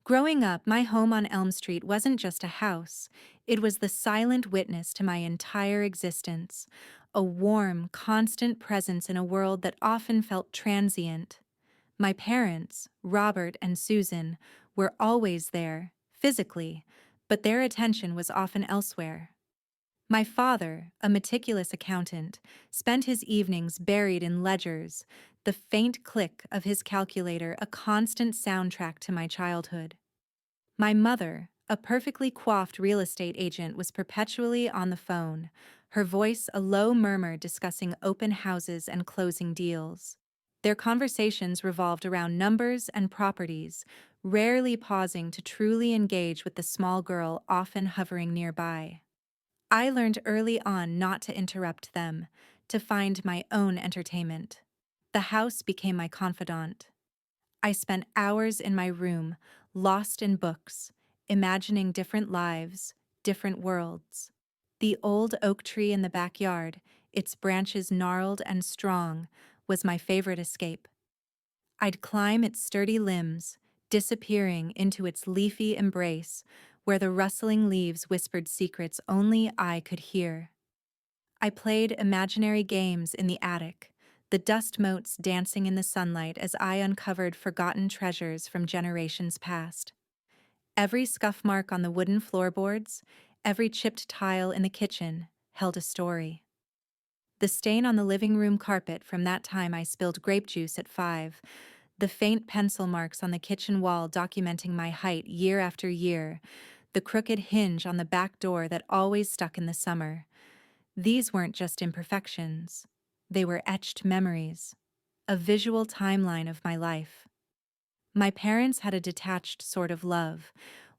Growing up, my home on Elm Street wasn't just a house, it was the silent witness to my entire existence, a warm, constant presence in a world that often felt transient. My parents, Robert and Susan, were always there, physically, but their attention was often elsewhere. My father, a meticulous accountant, spent his evenings buried in ledgers, the faint click of his calculator a constant soundtrack to my childhood. My mother, a perfectly coiffed real estate agent, was perpetually on the phone, her voice a low murmur discussing open houses and closing deals. Their conversations revolved around numbers and properties, rarely pausing to truly engage with the small girl often hovering nearby. I learned early on not to interrupt them, to find my own entertainment. The house became my confidant. I spent hours in my room, lost in books, imagining different lives, different worlds. The old oak tree in the backyard, its branches gnarled and strong, was my favorite escape. I'd climb its sturdy limbs, disappearing into its leafy embrace, where the rustling leaves whispered secrets only I could hear. I played imaginary games in the attic, the dust motes dancing in the sunlight as I uncovered forgotten treasures from generations past. Every scuff mark on the wooden floorboards, every chipped tile in the kitchen, held a story. The stain on the living room carpet from that time I spilled grape juice at 5, the faint pencil marks on the kitchen wall documenting my height year after year, the crooked hinge on the back door that always stuck in the summer. These weren't just imperfections. They were etched memories, a visual timeline of my life. My parents had a detached sort of love,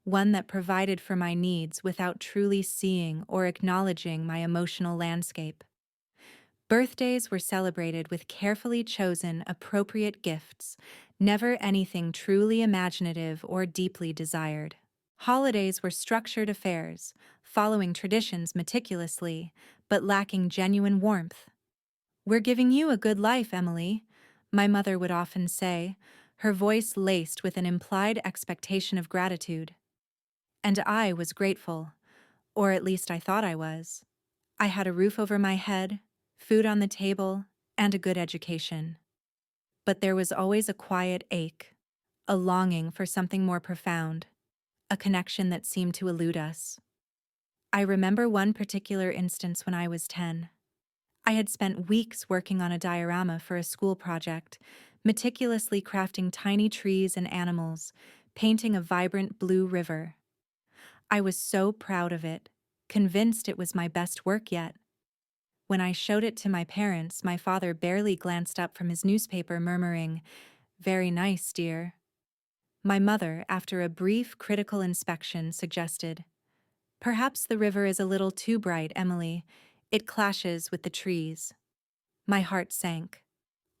one that provided for my needs without truly seeing or acknowledging my emotional landscape. Birthdays were celebrated with carefully chosen, appropriate gifts, never anything truly imaginative or deeply desired. Holidays were structured affairs, following traditions meticulously, but lacking genuine warmth. "We're giving you a good life, Emily," my mother would often say, her voice laced with an implied expectation of gratitude. And I was grateful, or at least I thought I was. I had a roof over my head, food on the table, and a good education. But there was always a quiet ache, a longing for something more profound, a connection that seemed to elude us. I remember one particular instance when I was 10. I had spent weeks working on a diorama for a school project, meticulously crafting tiny trees and animals, painting a vibrant blue river. I was so proud of it, convinced it was my best work yet. When I showed it to my parents, my father barely glanced up from his newspaper, murmuring, "Very nice, dear." My mother, after a brief critical inspection, suggested, "Perhaps the river is a little too bright, Emily. It clashes with the trees." My heart sank.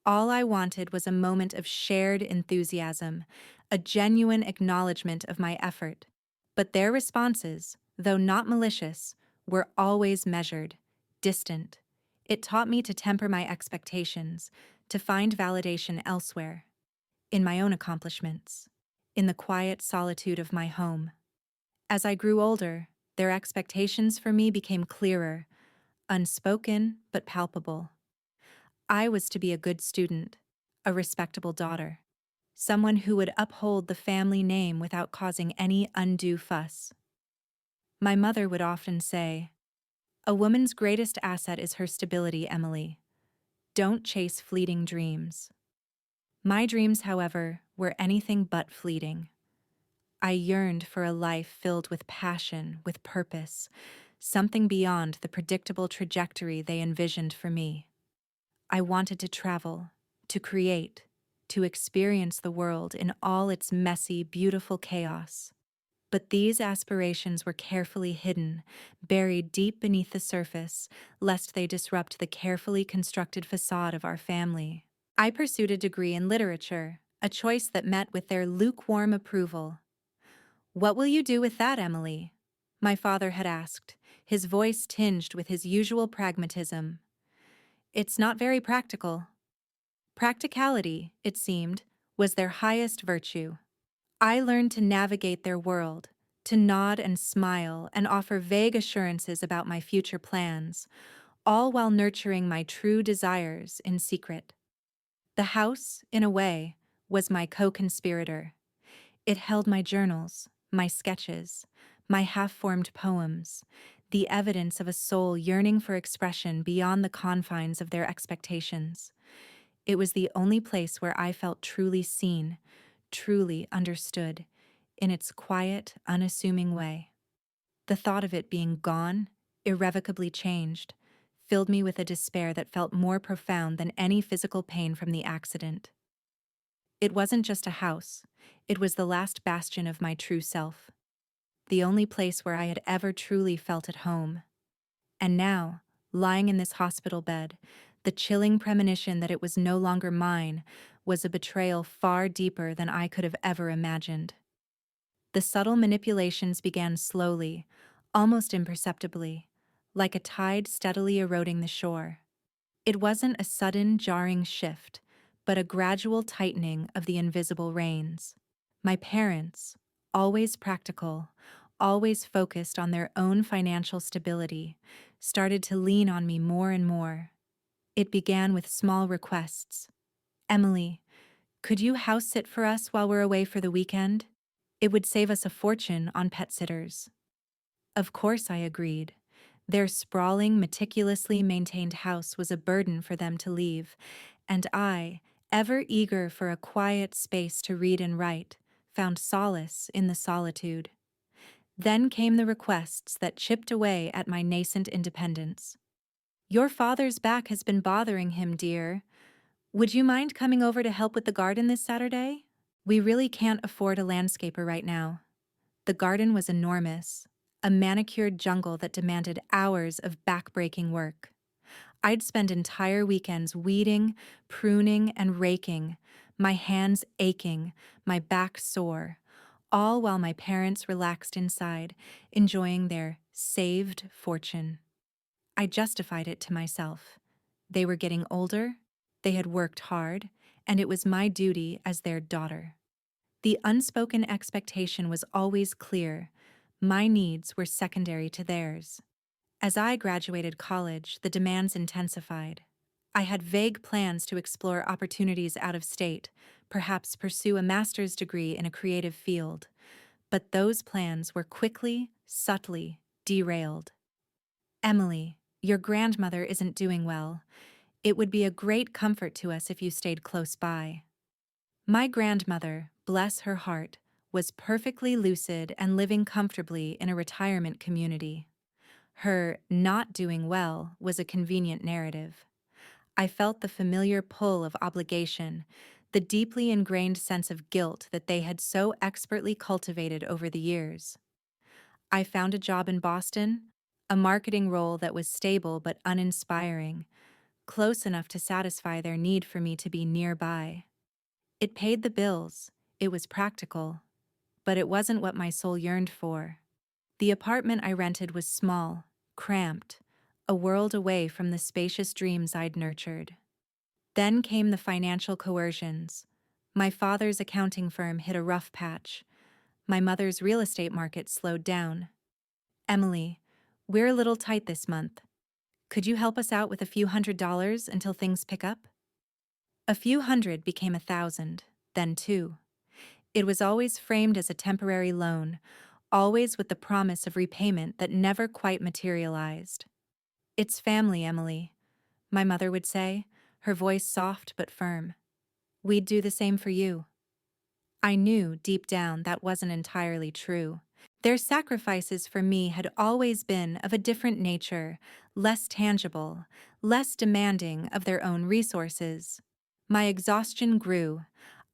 All I wanted was a moment of shared enthusiasm, a genuine acknowledgement of my effort. But their responses, though not malicious, were always measured, distant. It taught me to temper my expectations, to find validation elsewhere, in my own accomplishments, in the quiet solitude of my home. As I grew older, their expectations for me became clearer, unspoken but palpable. I was to be a good student, a respectable daughter, someone who would uphold the family name without causing any undue fuss. My mother would often say, "A woman's greatest asset is her stability, Emily. Don't chase fleeting dreams." My dreams, however, were anything but fleeting. I yearned for a life filled with passion, with purpose, something beyond the predictable trajectory they envisioned for me. I wanted to travel, to create, to experience the world in all its messy, beautiful chaos. But these aspirations were carefully hidden, buried deep beneath the surface, lest they disrupt the carefully constructed facade of our family. I pursued a degree in literature, a choice that met with their lukewarm approval. "What will you do with that, Emily?" my father had asked, his voice tinged with his usual pragmatism. "It's not very practical." Practicality, it seemed, was their highest virtue. I learned to navigate their world, to nod and smile and offer vague assurances about my future plans, all while nurturing my true desires in secret. The house, in a way, was my co-conspirator. It held my journals, my sketches, my half-formed poems, the evidence of a soul yearning for expression beyond the confines of their expectations. It was the only place where I felt truly seen, truly understood, in its quiet, unassuming way. The thought of it being gone, irrevocably changed, filled me with a despair that felt more profound than any physical pain from the accident. It wasn't just a house, it was the last bastion of my true self, the only place where I had ever truly felt at home. And now, lying in this hospital bed, the chilling premonition that it was no longer mine was a betrayal far deeper than I could have ever imagined. The subtle manipulations began slowly, almost imperceptibly, like a tide steadily eroding the shore. It wasn't a sudden, jarring shift, but a gradual tightening of the invisible reins. My parents, always practical, always focused on their own financial stability, started to lean on me more and more. It began with small requests. Emily, could you house sit for us while we're away for the weekend? It would save us a fortune on pet sitters. Of course, I agreed. Their sprawling, meticulously maintained house was a burden for them to leave, and I, ever eager for a quiet space to read and write, found solace in the solitude. Then came the requests that chipped away at my nascent independence. Your father's back has been bothering him, dear. Would you mind coming over to help with the garden this Saturday? We really can't afford a landscaper right now. The garden was enormous, a manicured jungle that demanded hours of back-breaking work. I'd spend entire weekends weeding, pruning, and raking, my hands aching, my back sore, all while my parents relaxed inside, enjoying their saved fortune. I justified it to myself. They were getting older, they had worked hard, and it was my duty as their daughter. The unspoken expectation was always clear. My needs were secondary to theirs. As I graduated college, the demands intensified. I had vague plans to explore opportunities out of state, perhaps pursue a master's degree in a creative field. But those plans were quickly, subtly derailed. Emily, your grandmother isn't doing well. It would be a great comfort to us if you stayed close by. My grandmother, bless her heart, was perfectly lucid and living comfortably in a retirement community. Her not doing well was a convenient narrative. I felt the familiar pull of obligation, the deeply ingrained sense of guilt that they had so expertly cultivated over the years. I found a job in Boston, a marketing role that was stable but uninspiring, close enough to satisfy their need for me to be nearby. It paid the bills, it was practical, but it wasn't what my soul yearned for. The apartment I rented was small, cramped, a world away from the spacious dreams I'd nurtured. Then came the financial coercions. My father's accounting firm hit a rough patch. My mother's real estate market slowed down. Emily, we're a little tight this month. Could you help us out with a few $100s until things pick up? A few hundred became 1,000, then two. It was always framed as a temporary loan, always with the promise of repayment that never quite materialized. It's family, Emily, my mother would say, her voice soft but firm. We'd do the same for you. I knew deep down that wasn't entirely true. Their sacrifices for me had always been of a different nature, less tangible, less demanding of their own resources. My exhaustion grew.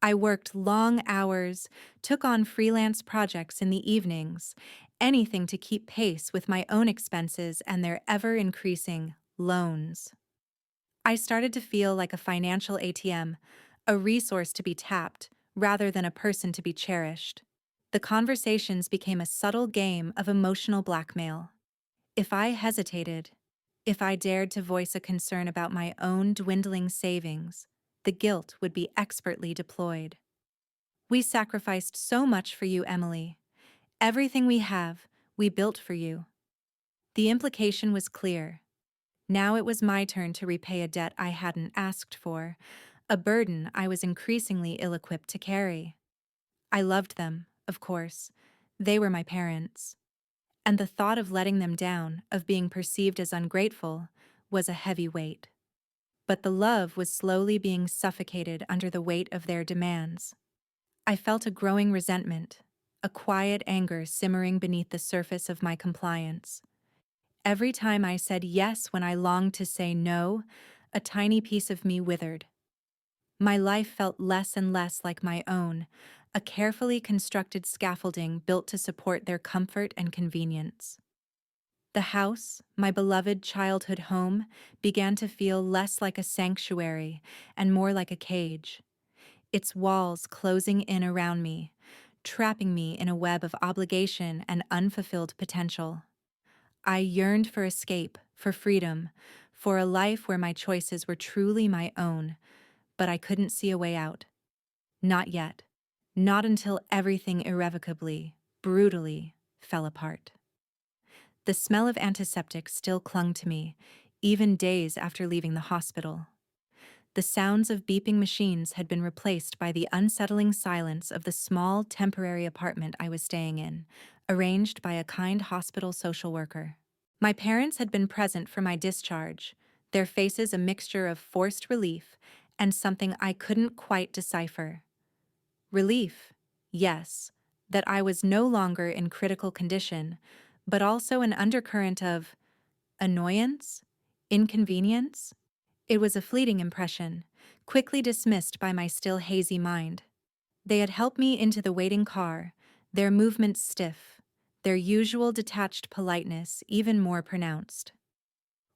I worked long hours, took on freelance projects in the evenings, anything to keep pace with my own expenses and their ever-increasing loans. I started to feel like a financial ATM, a resource to be tapped, rather than a person to be cherished. The conversations became a subtle game of emotional blackmail. If I hesitated, if I dared to voice a concern about my own dwindling savings, the guilt would be expertly deployed. We sacrificed so much for you, Emily. Everything we have, we built for you. The implication was clear. Now it was my turn to repay a debt I hadn't asked for, a burden I was increasingly ill-equipped to carry. I loved them, of course. They were my parents. And the thought of letting them down, of being perceived as ungrateful, was a heavy weight. But the love was slowly being suffocated under the weight of their demands. I felt a growing resentment, a quiet anger simmering beneath the surface of my compliance. Every time I said yes when I longed to say no, a tiny piece of me withered. My life felt less and less like my own, a carefully constructed scaffolding built to support their comfort and convenience. The house, my beloved childhood home, began to feel less like a sanctuary and more like a cage, its walls closing in around me, trapping me in a web of obligation and unfulfilled potential. I yearned for escape, for freedom, for a life where my choices were truly my own, but I couldn't see a way out. Not yet. Not until everything irrevocably, brutally, fell apart. The smell of antiseptic still clung to me, even days after leaving the hospital. The sounds of beeping machines had been replaced by the unsettling silence of the small, temporary apartment I was staying in, arranged by a kind hospital social worker. My parents had been present for my discharge, their faces a mixture of forced relief and something I couldn't quite decipher. Relief, yes, that I was no longer in critical condition, but also an undercurrent of annoyance, inconvenience. It was a fleeting impression, quickly dismissed by my still hazy mind. They had helped me into the waiting car, their movements stiff, their usual detached politeness even more pronounced.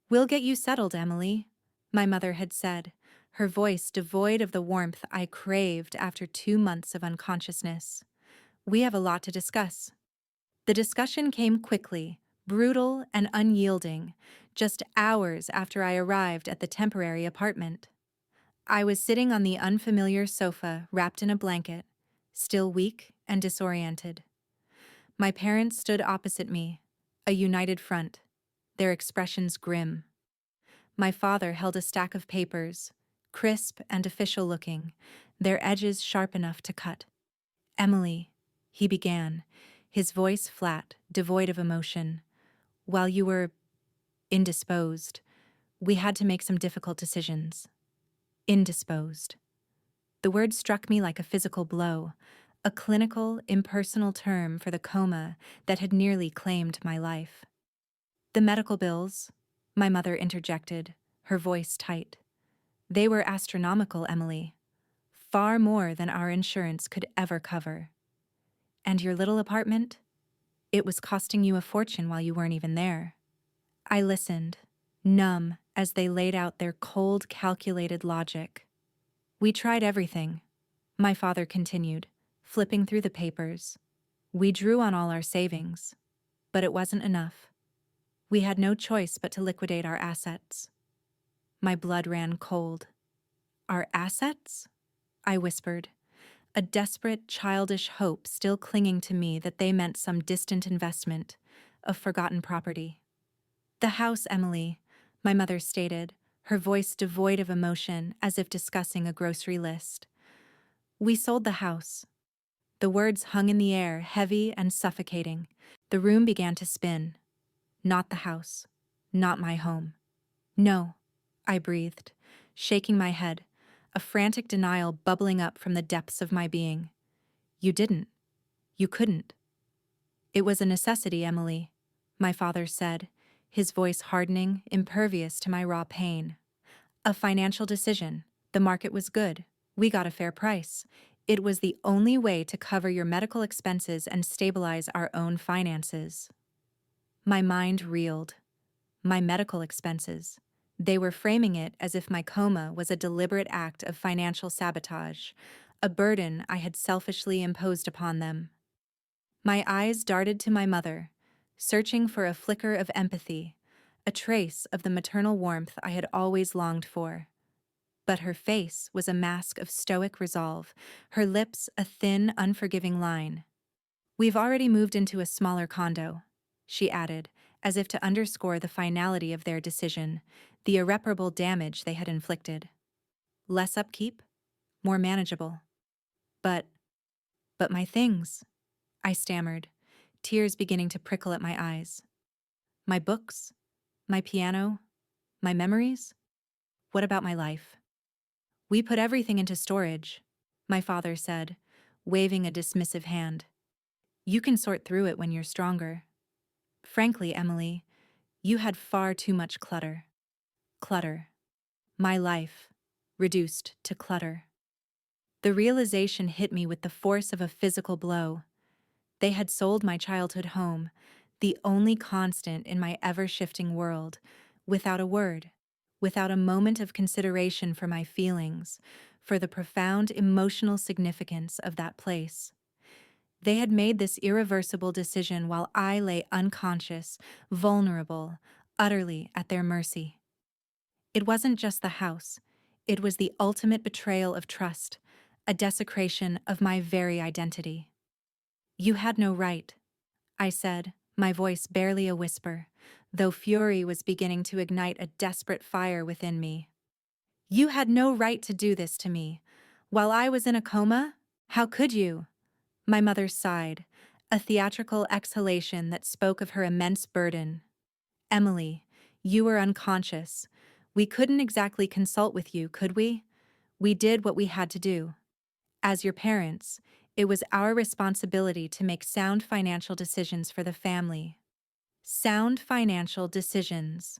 "We'll get you settled, Emily," my mother had said, her voice devoid of the warmth I craved after 2 months of unconsciousness. "We have a lot to discuss." The discussion came quickly, brutal and unyielding, just hours after I arrived at the temporary apartment. I was sitting on the unfamiliar sofa, wrapped in a blanket, still weak and disoriented. My parents stood opposite me, a united front, their expressions grim. My father held a stack of papers, crisp and official-looking, their edges sharp enough to cut. "Emily," he began, his voice flat, devoid of emotion, "while you were indisposed, we had to make some difficult decisions." Indisposed. The word struck me like a physical blow, a clinical, impersonal term for the coma that had nearly claimed my life. "The medical bills," my mother interjected, her voice tight. "They were astronomical, Emily. Far more than our insurance could ever cover. And your little apartment? It was costing you a fortune while you weren't even there." I listened, numb as they laid out their cold, calculated logic. "We tried everything," my father continued, flipping through the papers. "We drew on all our savings, but it wasn't enough. We had no choice but to liquidate our assets." My blood ran cold. "Our assets?" I whispered, a desperate, childish hope still clinging to me that they meant some distant investment, of forgotten property. "The house, Emily," my mother stated, her voice devoid of emotion as if discussing a grocery list. "We sold the house." The words hung in the air, heavy and suffocating. The room began to spin. Not the house. Not my home. "No," I breathed, shaking my head, a frantic denial bubbling up from the depths of my being. "You didn't. You couldn't." "It was a necessity, Emily," my father said, his voice hardening, impervious to my raw pain. "A financial decision. The market was good. We got a fair price. It was the only way to cover your medical expenses and stabilize our own finances." My mind reeled. My medical expenses. They were framing it as if my coma was a deliberate act of financial sabotage, a burden I had selfishly imposed upon them. My eyes darted to my mother, searching for a flicker of empathy, a trace of the maternal warmth I had always longed for. But her face was a mask of stoic resolve, her lips a thin, unforgiving line. "We've already moved into a smaller condo," she added, as if to underscore the finality of their decision, the irreparable damage they had inflicted. "Less upkeep, more manageable. But, but my things," I stammered, tears beginning to prickle at my eyes. "My books, my piano, my memories? What about my life?" "We put everything into storage," my father said, waving a dismissive hand. "You can sort through it when you're stronger. Frankly, Emily, you had far too much clutter." Clutter. My life, reduced to clutter. The realization hit me with the force of a physical blow. They had sold my childhood home, the only constant in my ever-shifting world, without a word, without a moment of consideration for my feelings, for the profound emotional significance of that place. They had made this irreversible decision while I lay unconscious, vulnerable, utterly at their mercy. It wasn't just the house, it was the ultimate betrayal of trust, a desecration of my very identity. "You had no right," I said, my voice barely a whisper, though fury was beginning to ignite a desperate fire within me. "You had no right to do this to me. While I was in a coma? How could you?" My mother sighed, a theatrical exhalation that spoke of her immense burden. "Emily, you were unconscious. We couldn't exactly consult with you, could we? We did what we had to do. As your parents, it was our responsibility to make sound financial decisions for the family." Sound financial decisions.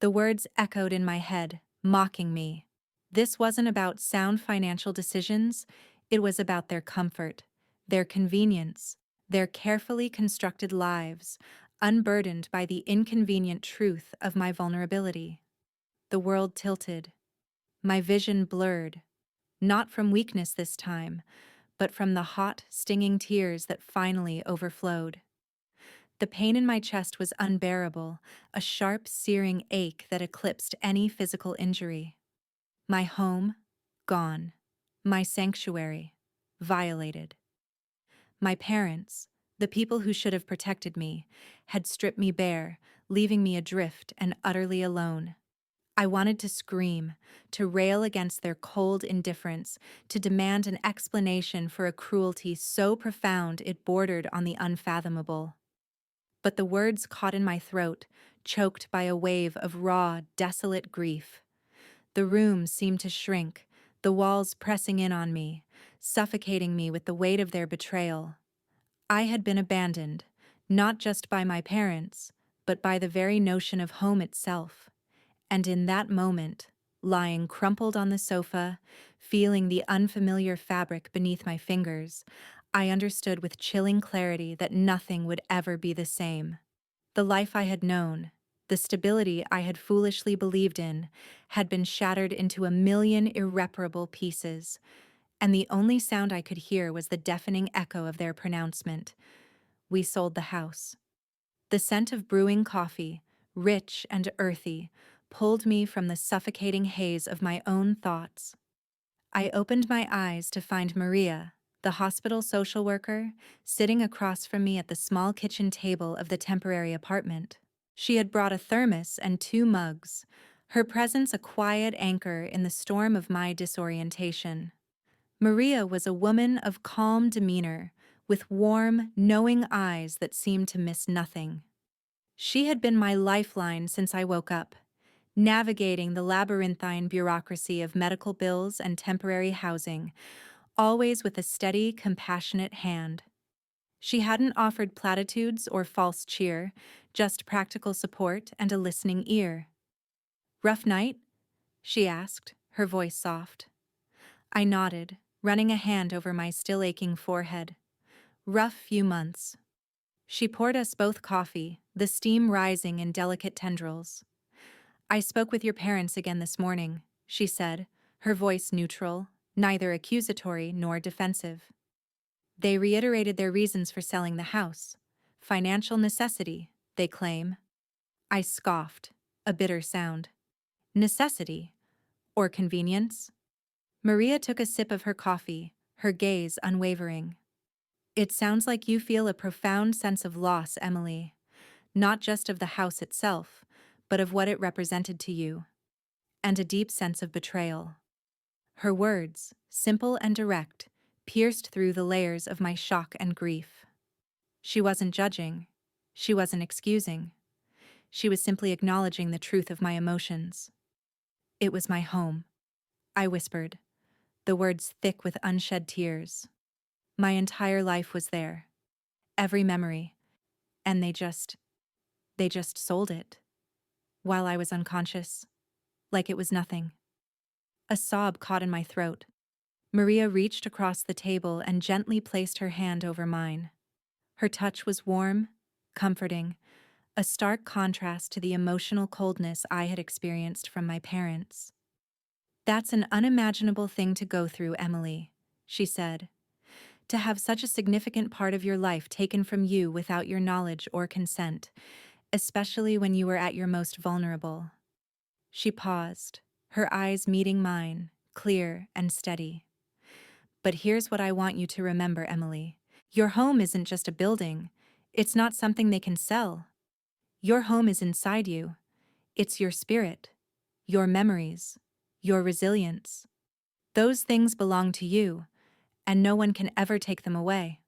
The words echoed in my head, mocking me. This wasn't about sound financial decisions, it was about their comfort, their convenience, their carefully constructed lives, unburdened by the inconvenient truth of my vulnerability. The world tilted. My vision blurred. Not from weakness this time, but from the hot, stinging tears that finally overflowed. The pain in my chest was unbearable, a sharp, searing ache that eclipsed any physical injury. My home, gone. My sanctuary, violated. My parents, the people who should have protected me, had stripped me bare, leaving me adrift and utterly alone. I wanted to scream, to rail against their cold indifference, to demand an explanation for a cruelty so profound it bordered on the unfathomable. But the words caught in my throat, choked by a wave of raw, desolate grief. The room seemed to shrink, the walls pressing in on me, suffocating me with the weight of their betrayal. I had been abandoned, not just by my parents, but by the very notion of home itself. And in that moment, lying crumpled on the sofa, feeling the unfamiliar fabric beneath my fingers, I understood with chilling clarity that nothing would ever be the same. The life I had known, the stability I had foolishly believed in, had been shattered into a million irreparable pieces, and the only sound I could hear was the deafening echo of their pronouncement. We sold the house. The scent of brewing coffee, rich and earthy, pulled me from the suffocating haze of my own thoughts. I opened my eyes to find Maria, the hospital social worker, sitting across from me at the small kitchen table of the temporary apartment. She had brought a thermos and 2 mugs, her presence a quiet anchor in the storm of my disorientation. Maria was a woman of calm demeanor, with warm, knowing eyes that seemed to miss nothing. She had been my lifeline since I woke up, navigating the labyrinthine bureaucracy of medical bills and temporary housing, always with a steady, compassionate hand. She hadn't offered platitudes or false cheer, just practical support and a listening ear. "Rough night?" she asked, her voice soft. I nodded, running a hand over my still-aching forehead. "Rough few months." She poured us both coffee, the steam rising in delicate tendrils. "I spoke with your parents again this morning," she said, her voice neutral, neither accusatory nor defensive. "They reiterated their reasons for selling the house. Financial necessity, they claim." I scoffed, a bitter sound. "Necessity? Or convenience? Maria took a sip of her coffee, her gaze unwavering. It sounds like you feel a profound sense of loss, Emily, not just of the house itself, but of what it represented to you, and a deep sense of betrayal. Her words, simple and direct, pierced through the layers of my shock and grief. She wasn't judging. She wasn't excusing. She was simply acknowledging the truth of my emotions. It was my home, I whispered, the words thick with unshed tears. My entire life was there, every memory, and they just sold it, while I was unconscious, like it was nothing. A sob caught in my throat. Maria reached across the table and gently placed her hand over mine. Her touch was warm, comforting, a stark contrast to the emotional coldness I had experienced from my parents. "That's an unimaginable thing to go through, Emily," she said. "To have such a significant part of your life taken from you without your knowledge or consent, especially when you were at your most vulnerable." She paused, her eyes meeting mine, clear and steady. "But here's what I want you to remember, Emily. Your home isn't just a building. It's not something they can sell. Your home is inside you. It's your spirit, your memories, your resilience. Those things belong to you, and no one can ever take them away."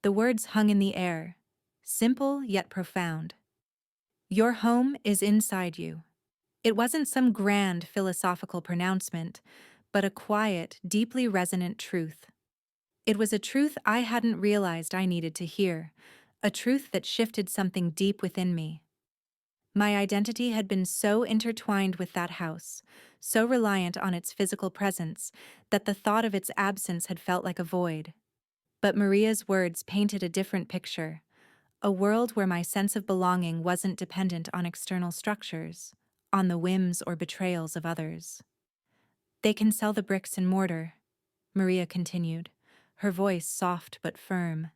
The words hung in the air, simple yet profound. Your home is inside you. It wasn't some grand philosophical pronouncement, but a quiet, deeply resonant truth. It was a truth I hadn't realized I needed to hear, a truth that shifted something deep within me. My identity had been so intertwined with that house, so reliant on its physical presence, that the thought of its absence had felt like a void. But Maria's words painted a different picture, a world where my sense of belonging wasn't dependent on external structures, on the whims or betrayals of others. "They can sell the bricks and mortar," Maria continued, her voice soft but firm.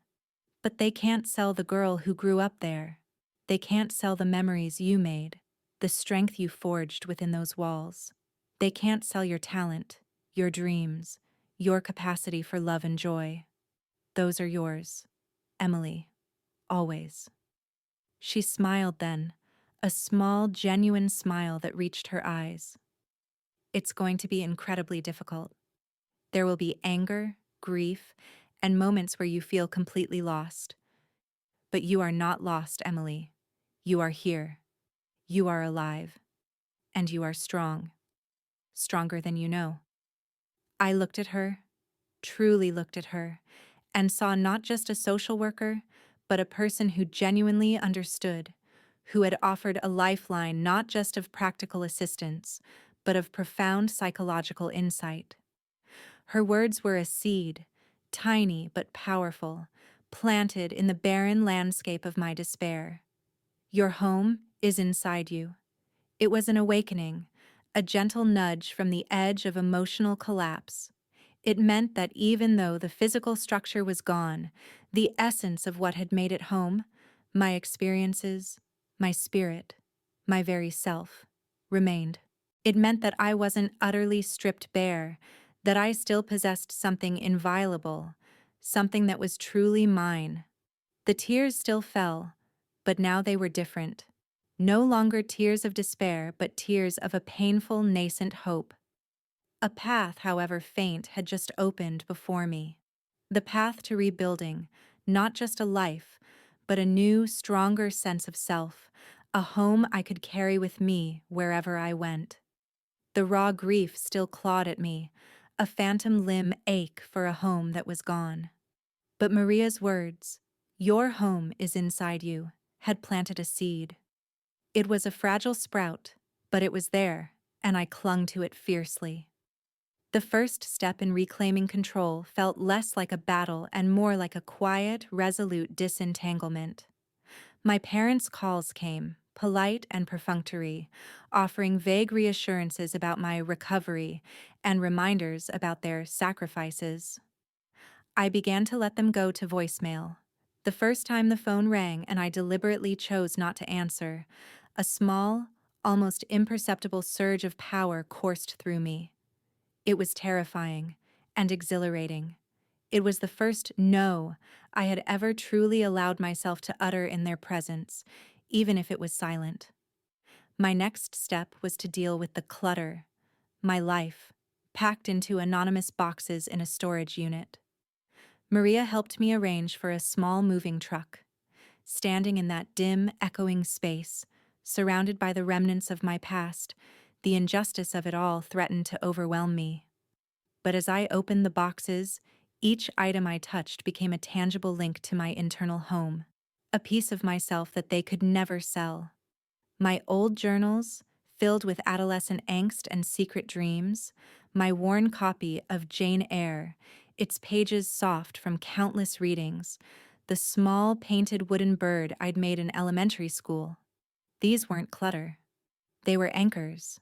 "But they can't sell the girl who grew up there. They can't sell the memories you made, the strength you forged within those walls. They can't sell your talent, your dreams, your capacity for love and joy. Those are yours, Emily, always." She smiled then, a small, genuine smile that reached her eyes. "It's going to be incredibly difficult. There will be anger, grief, and moments where you feel completely lost. But you are not lost, Emily. You are here. You are alive. And you are strong. Stronger than you know." I looked at her, truly looked at her, and saw not just a social worker, but a person who genuinely understood, who had offered a lifeline not just of practical assistance, but of profound psychological insight. Her words were a seed, tiny but powerful, planted in the barren landscape of my despair. Your home is inside you. It was an awakening, a gentle nudge from the edge of emotional collapse. It meant that even though the physical structure was gone, the essence of what had made it home, my experiences, my spirit, my very self, remained. It meant that I wasn't utterly stripped bare, that I still possessed something inviolable, something that was truly mine. The tears still fell, but now they were different. No longer tears of despair, but tears of a painful, nascent hope. A path, however faint, had just opened before me. The path to rebuilding, not just a life, but a new, stronger sense of self, a home I could carry with me wherever I went. The raw grief still clawed at me, a phantom limb ache for a home that was gone. But Maria's words, "Your home is inside you," had planted a seed. It was a fragile sprout, but it was there, and I clung to it fiercely. The first step in reclaiming control felt less like a battle and more like a quiet, resolute disentanglement. My parents' calls came, polite and perfunctory, offering vague reassurances about my recovery and reminders about their sacrifices. I began to let them go to voicemail. The first time the phone rang and I deliberately chose not to answer, a small, almost imperceptible surge of power coursed through me. It was terrifying and exhilarating. It was the first no I had ever truly allowed myself to utter in their presence, even if it was silent. My next step was to deal with the clutter, my life, packed into anonymous boxes in a storage unit. Maria helped me arrange for a small moving truck. Standing in that dim, echoing space, surrounded by the remnants of my past, the injustice of it all threatened to overwhelm me. But as I opened the boxes, each item I touched became a tangible link to my internal home, a piece of myself that they could never sell. My old journals, filled with adolescent angst and secret dreams, my worn copy of Jane Eyre, its pages soft from countless readings, the small painted wooden bird I'd made in elementary school. These weren't clutter. They were anchors.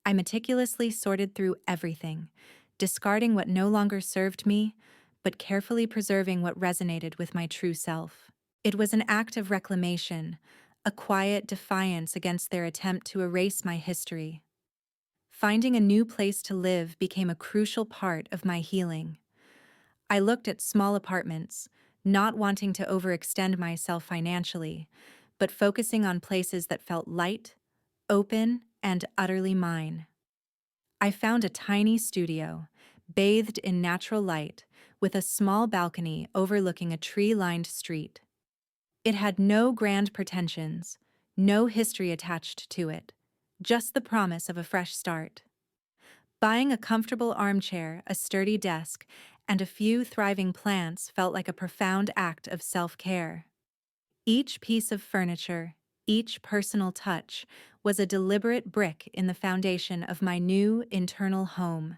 I meticulously sorted through everything, discarding what no longer served me, but carefully preserving what resonated with my true self. It was an act of reclamation, a quiet defiance against their attempt to erase my history. Finding a new place to live became a crucial part of my healing. I looked at small apartments, not wanting to overextend myself financially, but focusing on places that felt light, open, and utterly mine. I found a tiny studio, bathed in natural light, with a small balcony overlooking a tree-lined street. It had no grand pretensions, no history attached to it, just the promise of a fresh start. Buying a comfortable armchair, a sturdy desk, and a few thriving plants felt like a profound act of self-care. Each piece of furniture, each personal touch, was a deliberate brick in the foundation of my new internal home.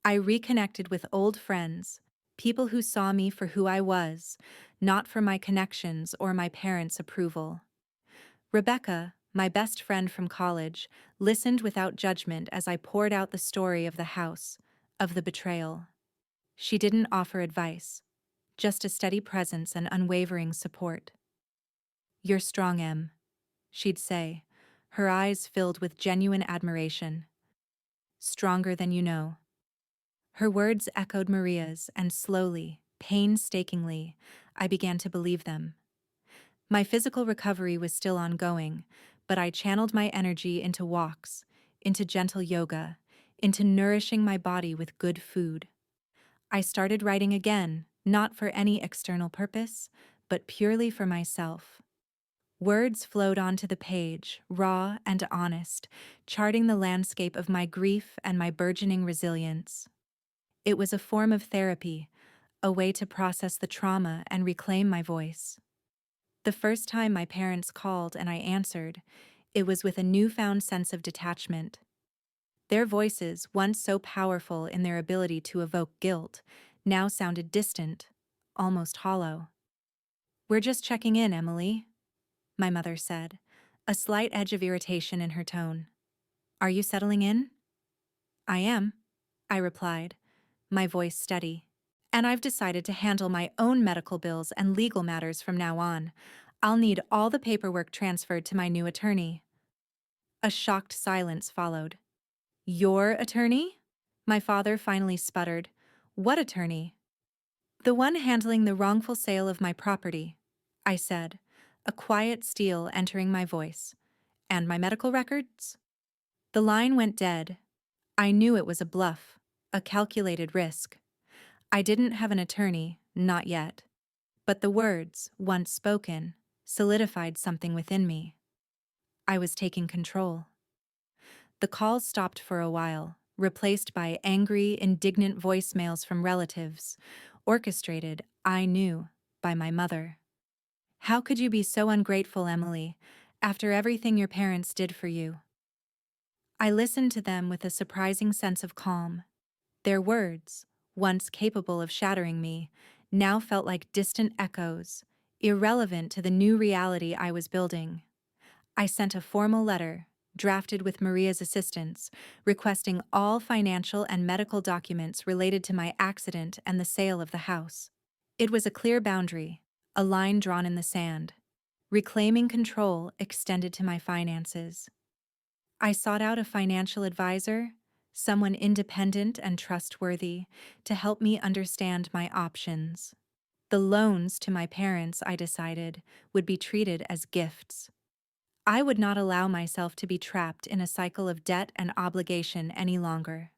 I reconnected with old friends, people who saw me for who I was, not for my connections or my parents' approval. Rebecca, my best friend from college, listened without judgment as I poured out the story of the house, of the betrayal. She didn't offer advice, just a steady presence and unwavering support. "You're strong, Em," she'd say, her eyes filled with genuine admiration. "Stronger than you know." Her words echoed Maria's, and slowly, painstakingly, I began to believe them. My physical recovery was still ongoing, but I channeled my energy into walks, into gentle yoga, into nourishing my body with good food. I started writing again, not for any external purpose, but purely for myself. Words flowed onto the page, raw and honest, charting the landscape of my grief and my burgeoning resilience. It was a form of therapy, a way to process the trauma and reclaim my voice. The first time my parents called and I answered, it was with a newfound sense of detachment. Their voices, once so powerful in their ability to evoke guilt, now sounded distant, almost hollow. "We're just checking in, Emily," my mother said, a slight edge of irritation in her tone. "Are you settling in?" "I am," I replied, my voice steady. "And I've decided to handle my own medical bills and legal matters from now on. I'll need all the paperwork transferred to my new attorney." A shocked silence followed. "Your attorney?" My father finally sputtered. "What attorney?" "The one handling the wrongful sale of my property," I said, a quiet steel entering my voice. "And my medical records?" The line went dead. I knew it was a bluff, a calculated risk. I didn't have an attorney, not yet. But the words, once spoken, solidified something within me. I was taking control. The calls stopped for a while, replaced by angry, indignant voicemails from relatives, orchestrated, I knew, by my mother. "How could you be so ungrateful, Emily, after everything your parents did for you?" I listened to them with a surprising sense of calm. Their words, once capable of shattering me, now felt like distant echoes, irrelevant to the new reality I was building. I sent a formal letter, drafted with Maria's assistance, requesting all financial and medical documents related to my accident and the sale of the house. It was a clear boundary, a line drawn in the sand. Reclaiming control extended to my finances. I sought out a financial advisor, someone independent and trustworthy, to help me understand my options. The loans to my parents, I decided, would be treated as gifts. I would not allow myself to be trapped in a cycle of debt and obligation any longer.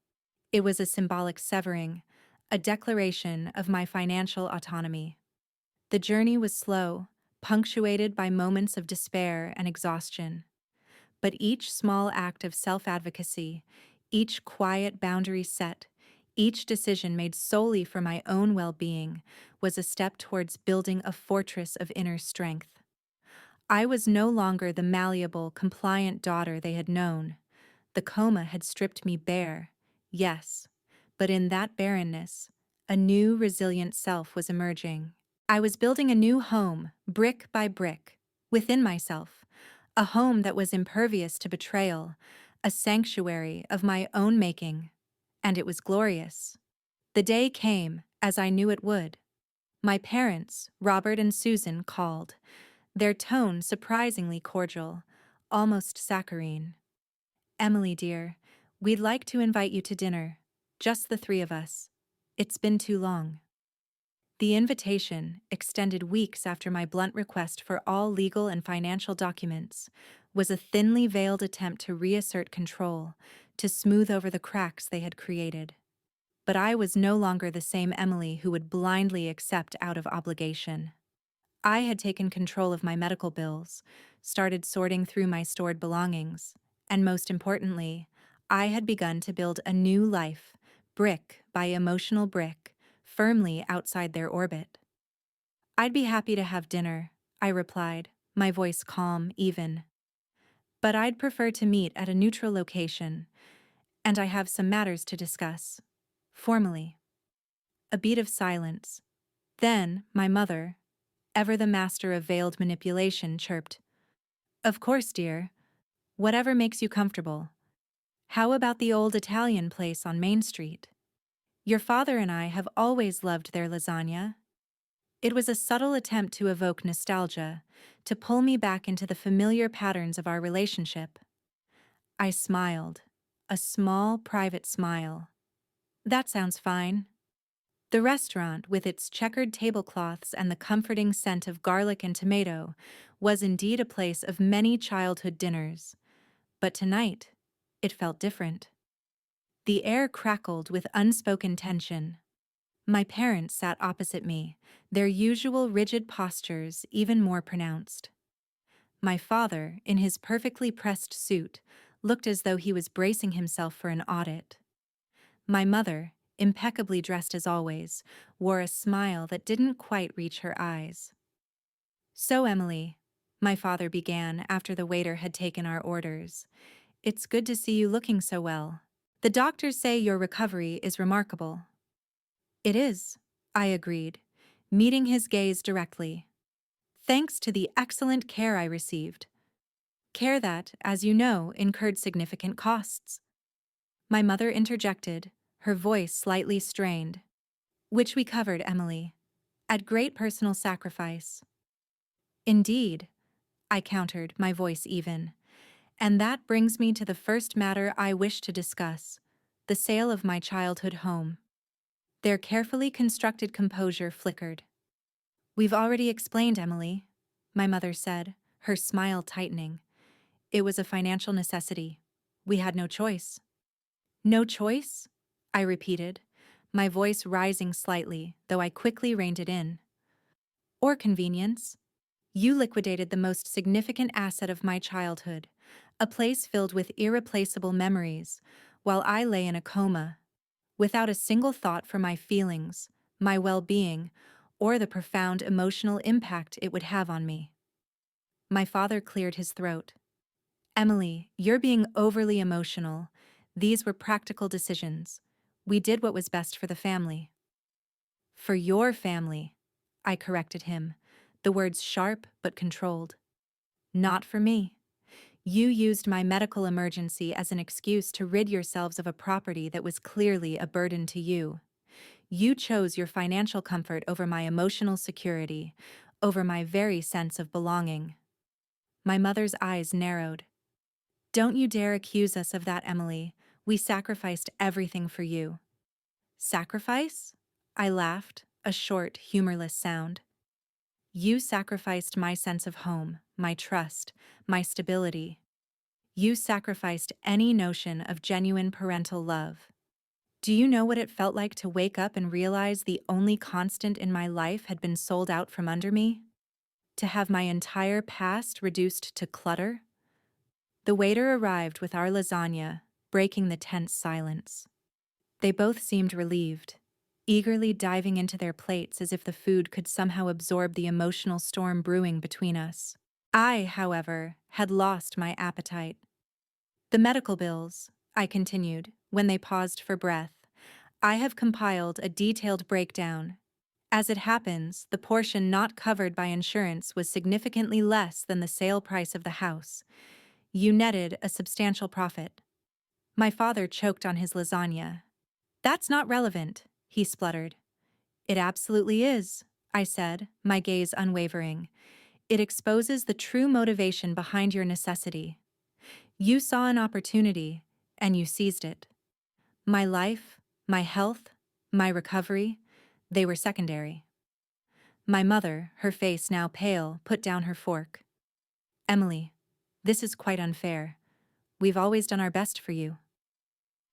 It was a symbolic severing, a declaration of my financial autonomy. The journey was slow, punctuated by moments of despair and exhaustion. But each small act of self-advocacy, each quiet boundary set, each decision made solely for my own well-being was a step towards building a fortress of inner strength. I was no longer the malleable, compliant daughter they had known. The coma had stripped me bare, yes, but in that barrenness, a new, resilient self was emerging. I was building a new home, brick by brick, within myself, a home that was impervious to betrayal, a sanctuary of my own making, and it was glorious. The day came, as I knew it would. My parents, Robert and Susan, called, their tone surprisingly cordial, almost saccharine. "Emily, dear, we'd like to invite you to dinner, just the three of us. It's been too long." The invitation, extended weeks after my blunt request for all legal and financial documents, was a thinly veiled attempt to reassert control, to smooth over the cracks they had created. But I was no longer the same Emily who would blindly accept out of obligation. I had taken control of my medical bills, started sorting through my stored belongings, and most importantly, I had begun to build a new life, brick by emotional brick, firmly outside their orbit. "I'd be happy to have dinner," I replied, my voice calm, even. "But I'd prefer to meet at a neutral location, and I have some matters to discuss. Formally." A beat of silence. Then, my mother, ever the master of veiled manipulation, chirped, "Of course, dear. Whatever makes you comfortable. How about the old Italian place on Main Street? Your father and I have always loved their lasagna." It was a subtle attempt to evoke nostalgia, to pull me back into the familiar patterns of our relationship. I smiled, a small, private smile. "That sounds fine." The restaurant, with its checkered tablecloths and the comforting scent of garlic and tomato, was indeed a place of many childhood dinners. But tonight, it felt different. The air crackled with unspoken tension. My parents sat opposite me, their usual rigid postures even more pronounced. My father, in his perfectly pressed suit, looked as though he was bracing himself for an audit. My mother, impeccably dressed as always, wore a smile that didn't quite reach her eyes. "So, Emily," my father began after the waiter had taken our orders, "it's good to see you looking so well. The doctors say your recovery is remarkable." "It is," I agreed, meeting his gaze directly. "Thanks to the excellent care I received. Care that, as you know, incurred significant costs." My mother interjected, her voice slightly strained. "Which we covered, Emily, at great personal sacrifice." "Indeed," I countered, my voice even. "And that brings me to the first matter I wish to discuss, the sale of my childhood home." Their carefully constructed composure flickered. "We've already explained, Emily," my mother said, her smile tightening. "It was a financial necessity. We had no choice." "No choice?" I repeated, my voice rising slightly, though I quickly reined it in. "Or convenience. You liquidated the most significant asset of my childhood, a place filled with irreplaceable memories, while I lay in a coma, without a single thought for my feelings, my well-being, or the profound emotional impact it would have on me." My father cleared his throat. "Emily, you're being overly emotional. These were practical decisions. We did what was best for the family." "For your family," I corrected him, the words sharp but controlled. "Not for me. You used my medical emergency as an excuse to rid yourselves of a property that was clearly a burden to you. You chose your financial comfort over my emotional security, over my very sense of belonging." My mother's eyes narrowed. Don't you dare accuse us of that, Emily. We sacrificed everything for you. Sacrifice? I laughed, a short, humorless sound. You sacrificed my sense of home, my trust, my stability. You sacrificed any notion of genuine parental love. Do you know what it felt like to wake up and realize the only constant in my life had been sold out from under me? To have my entire past reduced to clutter? The waiter arrived with our lasagna, breaking the tense silence. They both seemed relieved, eagerly diving into their plates as if the food could somehow absorb the emotional storm brewing between us. I, however, had lost my appetite. The medical bills, I continued, when they paused for breath. I have compiled a detailed breakdown. As it happens, the portion not covered by insurance was significantly less than the sale price of the house. You netted a substantial profit. My father choked on his lasagna. That's not relevant, he spluttered. It absolutely is, I said, my gaze unwavering. It exposes the true motivation behind your necessity. You saw an opportunity, and you seized it. My life, my health, my recovery, they were secondary. My mother, her face now pale, put down her fork. Emily, this is quite unfair. We've always done our best for you.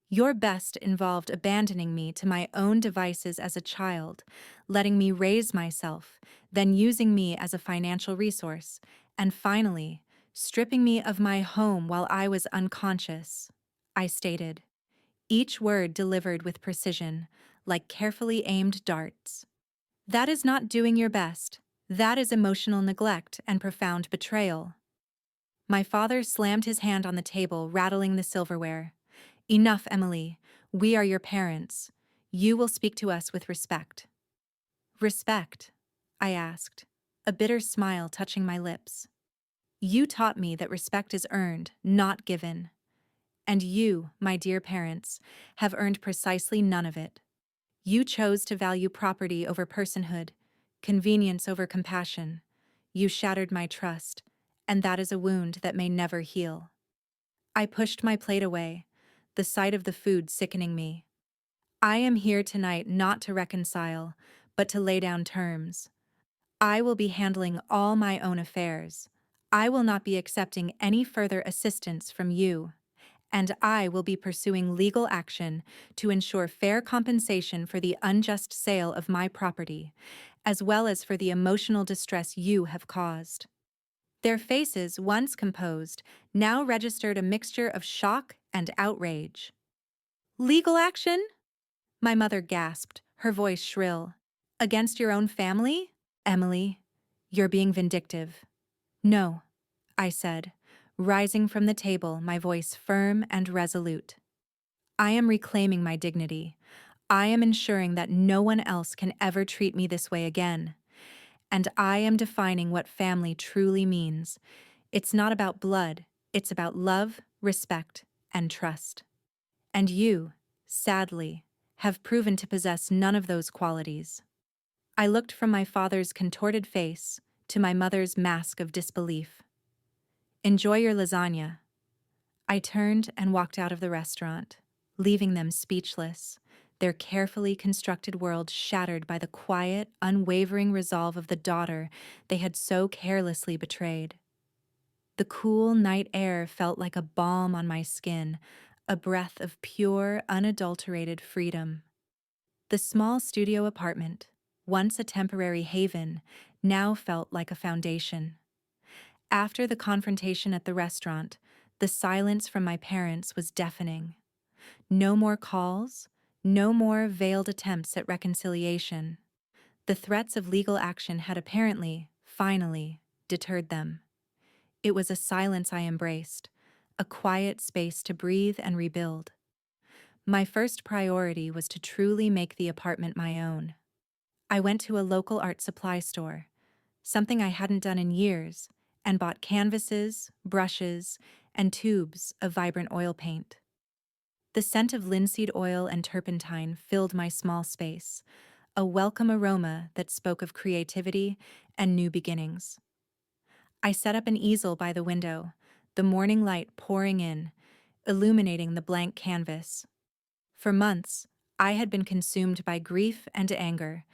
Your best involved abandoning me to my own devices as a child, letting me raise myself, then using me as a financial resource, and finally, stripping me of my home while I was unconscious, I stated, each word delivered with precision, like carefully aimed darts. That is not doing your best. That is emotional neglect and profound betrayal. My father slammed his hand on the table, rattling the silverware. Enough, Emily. We are your parents. You will speak to us with respect. Respect? I asked, a bitter smile touching my lips. You taught me that respect is earned, not given. And you, my dear parents, have earned precisely none of it. You chose to value property over personhood, convenience over compassion. You shattered my trust, and that is a wound that may never heal. I pushed my plate away, the sight of the food sickening me. I am here tonight not to reconcile, but to lay down terms. I will be handling all my own affairs. I will not be accepting any further assistance from you, and I will be pursuing legal action to ensure fair compensation for the unjust sale of my property, as well as for the emotional distress you have caused. Their faces, once composed, now registered a mixture of shock and outrage. Legal action? My mother gasped, her voice shrill. Against your own family? Emily, you're being vindictive. No, I said, rising from the table, my voice firm and resolute. I am reclaiming my dignity. I am ensuring that no one else can ever treat me this way again. And I am defining what family truly means. It's not about blood, it's about love, respect, and trust. And you, sadly, have proven to possess none of those qualities. I looked from my father's contorted face to my mother's mask of disbelief. Enjoy your lasagna. I turned and walked out of the restaurant, leaving them speechless, their carefully constructed world shattered by the quiet, unwavering resolve of the daughter they had so carelessly betrayed. The cool night air felt like a balm on my skin, a breath of pure, unadulterated freedom. The small studio apartment, once a temporary haven, now felt like a foundation. After the confrontation at the restaurant, the silence from my parents was deafening. No more calls, no more veiled attempts at reconciliation. The threats of legal action had apparently, finally, deterred them. It was a silence I embraced, a quiet space to breathe and rebuild. My first priority was to truly make the apartment my own. I went to a local art supply store, something I hadn't done in years, and bought canvases, brushes, and tubes of vibrant oil paint. The scent of linseed oil and turpentine filled my small space, a welcome aroma that spoke of creativity and new beginnings. I set up an easel by the window, the morning light pouring in, illuminating the blank canvas. For months, I had been consumed by grief and anger,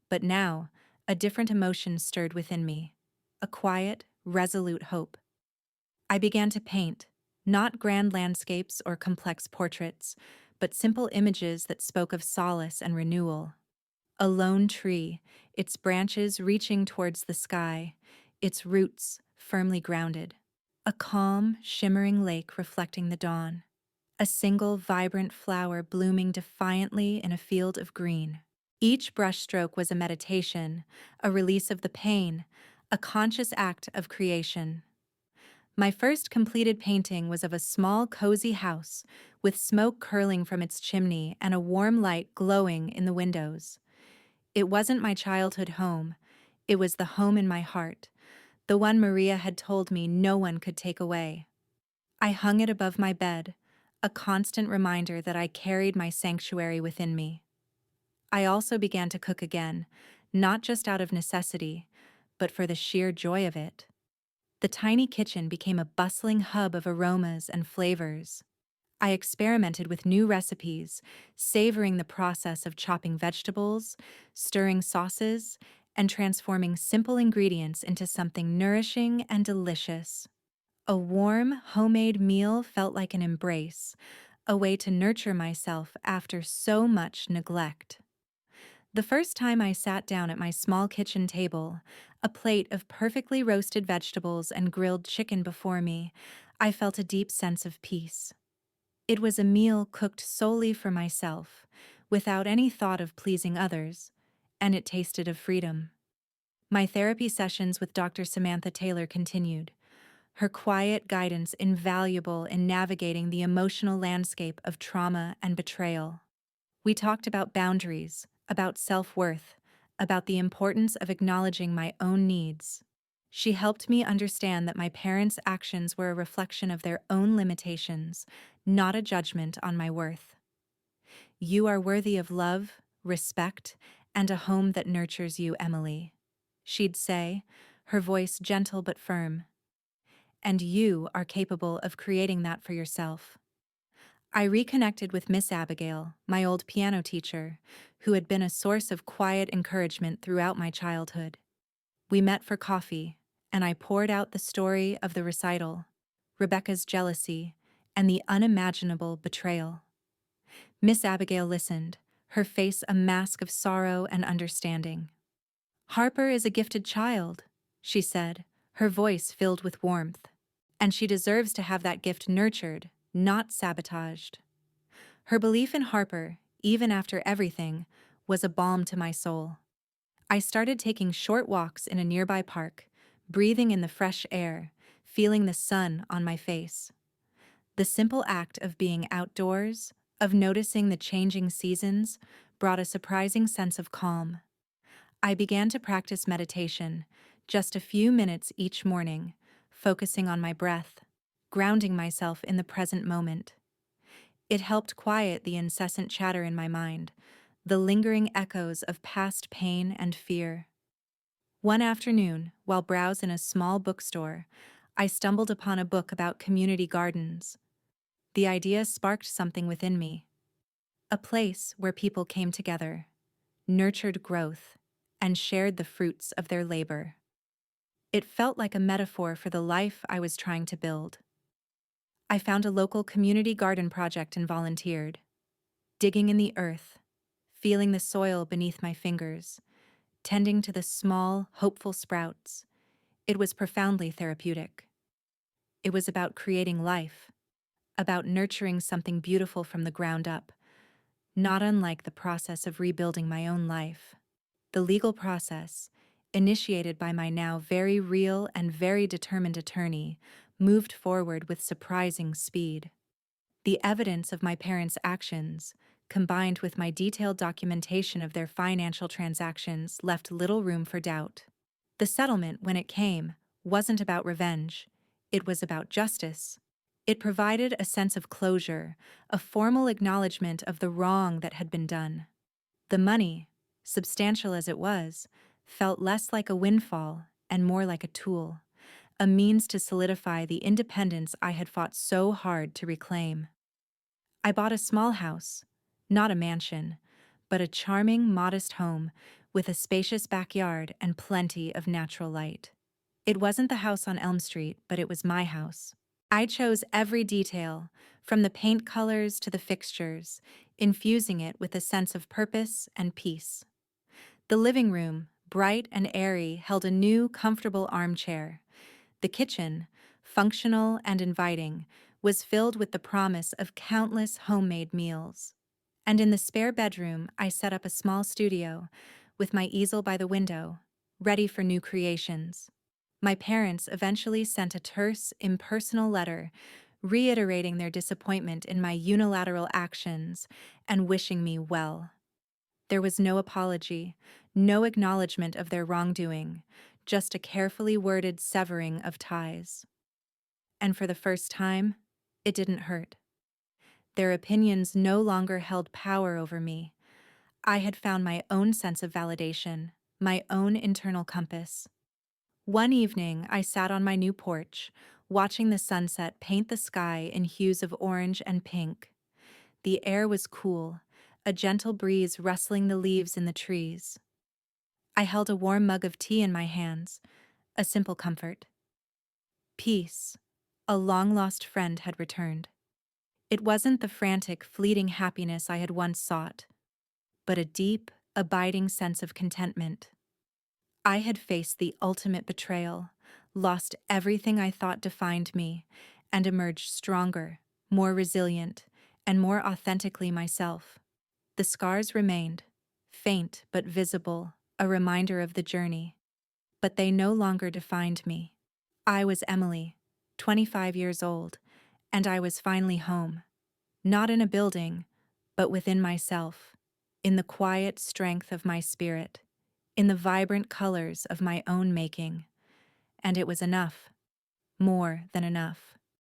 but now, a different emotion stirred within me, a quiet, resolute hope. I began to paint, not grand landscapes or complex portraits, but simple images that spoke of solace and renewal. A lone tree, its branches reaching towards the sky, its roots firmly grounded. A calm, shimmering lake reflecting the dawn. A single vibrant flower blooming defiantly in a field of green. Each brushstroke was a meditation, a release of the pain, a conscious act of creation. My first completed painting was of a small, cozy house, with smoke curling from its chimney and a warm light glowing in the windows. It wasn't my childhood home, it was the home in my heart, the one Maria had told me no one could take away. I hung it above my bed, a constant reminder that I carried my sanctuary within me. I also began to cook again, not just out of necessity, but for the sheer joy of it. The tiny kitchen became a bustling hub of aromas and flavors. I experimented with new recipes, savoring the process of chopping vegetables, stirring sauces, and transforming simple ingredients into something nourishing and delicious. A warm, homemade meal felt like an embrace, a way to nurture myself after so much neglect. The first time I sat down at my small kitchen table, a plate of perfectly roasted vegetables and grilled chicken before me, I felt a deep sense of peace. It was a meal cooked solely for myself, without any thought of pleasing others, and it tasted of freedom. My therapy sessions with Dr. Samantha Taylor continued, her quiet guidance invaluable in navigating the emotional landscape of trauma and betrayal. We talked about boundaries, about self-worth, about the importance of acknowledging my own needs. She helped me understand that my parents' actions were a reflection of their own limitations, not a judgment on my worth. You are worthy of love, respect, and a home that nurtures you, Emily, she'd say, her voice gentle but firm. And you are capable of creating that for yourself. I reconnected with Miss Abigail, my old piano teacher, who had been a source of quiet encouragement throughout my childhood. We met for coffee, and I poured out the story of the recital, Rebecca's jealousy, and the unimaginable betrayal. Miss Abigail listened, her face a mask of sorrow and understanding. "Harper is a gifted child," she said, her voice filled with warmth. "And she deserves to have that gift nurtured, not sabotaged." Her belief in Harper, even after everything, was a balm to my soul. I started taking short walks in a nearby park, breathing in the fresh air, feeling the sun on my face. The simple act of being outdoors, of noticing the changing seasons, brought a surprising sense of calm. I began to practice meditation, just a few minutes each morning, focusing on my breath, grounding myself in the present moment. It helped quiet the incessant chatter in my mind, the lingering echoes of past pain and fear. One afternoon, while browsing a small bookstore, I stumbled upon a book about community gardens. The idea sparked something within me. A place where people came together, nurtured growth, and shared the fruits of their labor. It felt like a metaphor for the life I was trying to build. I found a local community garden project and volunteered, digging in the earth, feeling the soil beneath my fingers, tending to the small, hopeful sprouts. It was profoundly therapeutic. It was about creating life, about nurturing something beautiful from the ground up, not unlike the process of rebuilding my own life. The legal process, initiated by my now very real and very determined attorney, moved forward with surprising speed. The evidence of my parents' actions, combined with my detailed documentation of their financial transactions, left little room for doubt. The settlement, when it came, wasn't about revenge. It was about justice. It provided a sense of closure, a formal acknowledgement of the wrong that had been done. The money, substantial as it was, felt less like a windfall and more like a tool, a means to solidify the independence I had fought so hard to reclaim. I bought a small house, not a mansion, but a charming, modest home with a spacious backyard and plenty of natural light. It wasn't the house on Elm Street, but it was my house. I chose every detail, from the paint colors to the fixtures, infusing it with a sense of purpose and peace. The living room, bright and airy, held a new, comfortable armchair. The kitchen, functional and inviting, was filled with the promise of countless homemade meals. And in the spare bedroom, I set up a small studio, with my easel by the window, ready for new creations. My parents eventually sent a terse, impersonal letter, reiterating their disappointment in my unilateral actions and wishing me well. There was no apology, no acknowledgement of their wrongdoing, just a carefully worded severing of ties. And for the first time, it didn't hurt. Their opinions no longer held power over me. I had found my own sense of validation, my own internal compass. One evening, I sat on my new porch, watching the sunset paint the sky in hues of orange and pink. The air was cool, a gentle breeze rustling the leaves in the trees. I held a warm mug of tea in my hands, a simple comfort. Peace. A long-lost friend had returned. It wasn't the frantic, fleeting happiness I had once sought, but a deep, abiding sense of contentment. I had faced the ultimate betrayal, lost everything I thought defined me, and emerged stronger, more resilient, and more authentically myself. The scars remained, faint but visible, a reminder of the journey. But they no longer defined me. I was Emily, 25 years old, and I was finally home. Not in a building, but within myself, in the quiet strength of my spirit, in the vibrant colors of my own making. And it was enough, more than enough.